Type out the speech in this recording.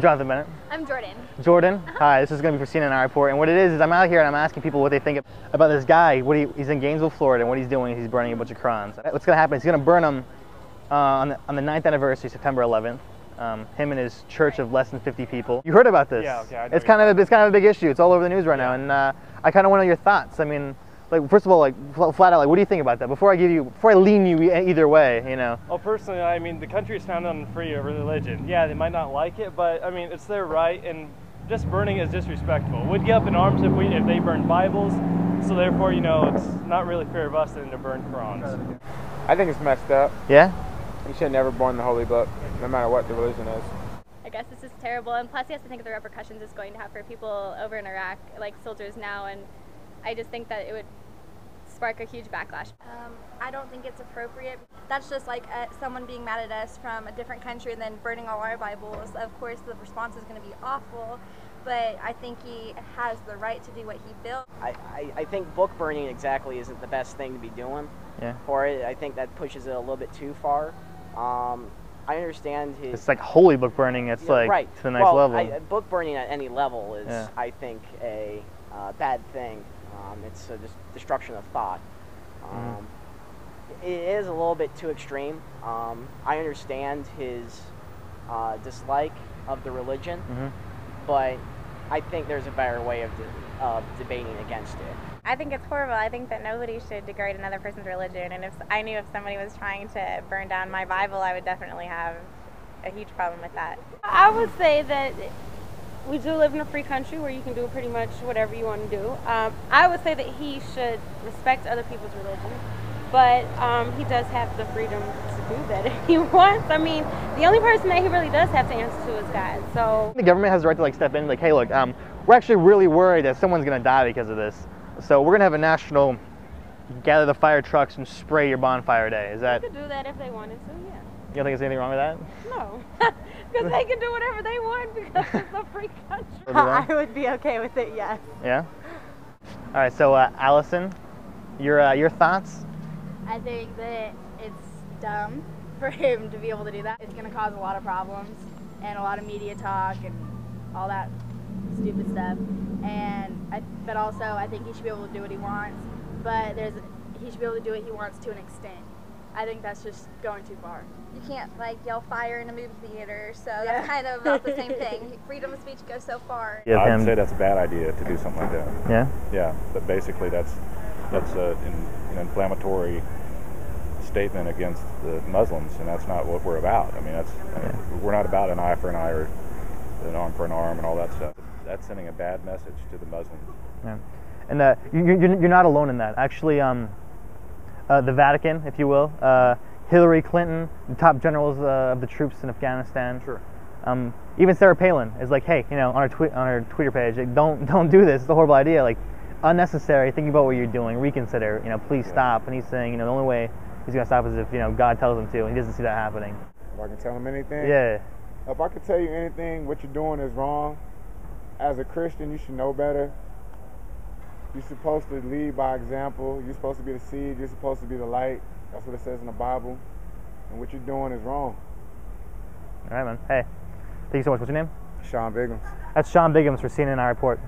Jonathan Bennett. I'm Jordan. Jordan. Hi, this is going to be for CNN iReport. And what it is I'm out here and I'm asking people what they think about this guy. He's in Gainesville, Florida, and what he's doing is he's burning a bunch of Qur'ans. What's going to happen is he's going to burn them on the 9th anniversary, September 11th. Him and his church of less than 50 people. You heard about this? Yeah, okay. It's kind of a big issue. It's all over the news right now, and I kind of want to know your thoughts. I mean, like, first of all, like, flat out, like, what do you think about that? Before I lean you either way, you know. Well, personally, I mean, the country is founded on free religion. Yeah, they might not like it, but I mean, it's their right, and just burning is disrespectful. We'd get up in arms if they burned Bibles, so therefore, you know, it's not really fair of us then to burn Qur'ans. I think it's messed up. Yeah? You should never burn the holy book, no matter what the religion is. I guess this is terrible, and plus he has to think of the repercussions it's going to have for people over in Iraq, like soldiers now, and I just think that it would spark a huge backlash. I don't think it's appropriate. That's just like someone being mad at us from a different country and then burning all our Bibles. Of course, the response is going to be awful, but I think he has the right to do what he feels. I think book burning exactly isn't the best thing to be doing for it. I think that pushes it a little bit too far. I understand his... It's like holy book burning. It's like to the next level. Book burning at any level is, I think, a bad thing. It's a destruction of thought. It is a little bit too extreme. I understand his dislike of the religion, but I think there's a better way of debating against it. I think it's horrible. I think that nobody should degrade another person's religion, and if I knew if somebody was trying to burn down my Bible, I would definitely have a huge problem with that. I would say that we do live in a free country where you can do pretty much whatever you want to do. I would say that he should respect other people's religion, but he does have the freedom to do that if he wants. I mean, the only person that he really does have to answer to is God. So the government has the right to like step in, like, hey, look, we're actually really worried that someone's going to die because of this. So we're going to have a national gather the fire trucks and spray your bonfire day. Is that? They could do that if they wanted to, yeah. You don't think there's anything wrong with that? No, because they can do whatever they want because it's a free country. I would be okay with it, yes. Yeah? All right, so Allison, your thoughts? I think that it's dumb for him to be able to do that. It's going to cause a lot of problems and a lot of media talk and all that stupid stuff. But also, I think he should be able to do what he wants, but he should be able to do what he wants to an extent. I think that's just going too far. You can't like yell fire in a movie theater, so that's kind of not the same thing. Freedom of speech goes so far. Yeah, I'd say that's a bad idea to do something like that. Yeah? Yeah, but basically that's an inflammatory statement against the Muslims, and that's not what we're about. I mean, we're not about an eye for an eye or an arm for an arm and all that stuff. That's sending a bad message to the Muslims. Yeah, and you're not alone in that. Actually, the Vatican, if you will, Hillary Clinton, the top generals of the troops in Afghanistan. Sure. Even Sarah Palin is like, hey, you know, on her Twitter page, like, don't do this. It's a horrible idea. Like, unnecessary. Think about what you're doing. Reconsider. You know, please stop. And he's saying, you know, the only way he's gonna stop is if, you know, God tells him to, and he doesn't see that happening. If I can tell him anything? Yeah. If I could tell you anything, what you're doing is wrong. As a Christian, you should know better. You're supposed to lead by example. You're supposed to be the seed. You're supposed to be the light. That's what it says in the Bible. And what you're doing is wrong. All right, man. Hey, thank you so much. What's your name? Sean Biggums. That's Sean Biggums for CNN iReport.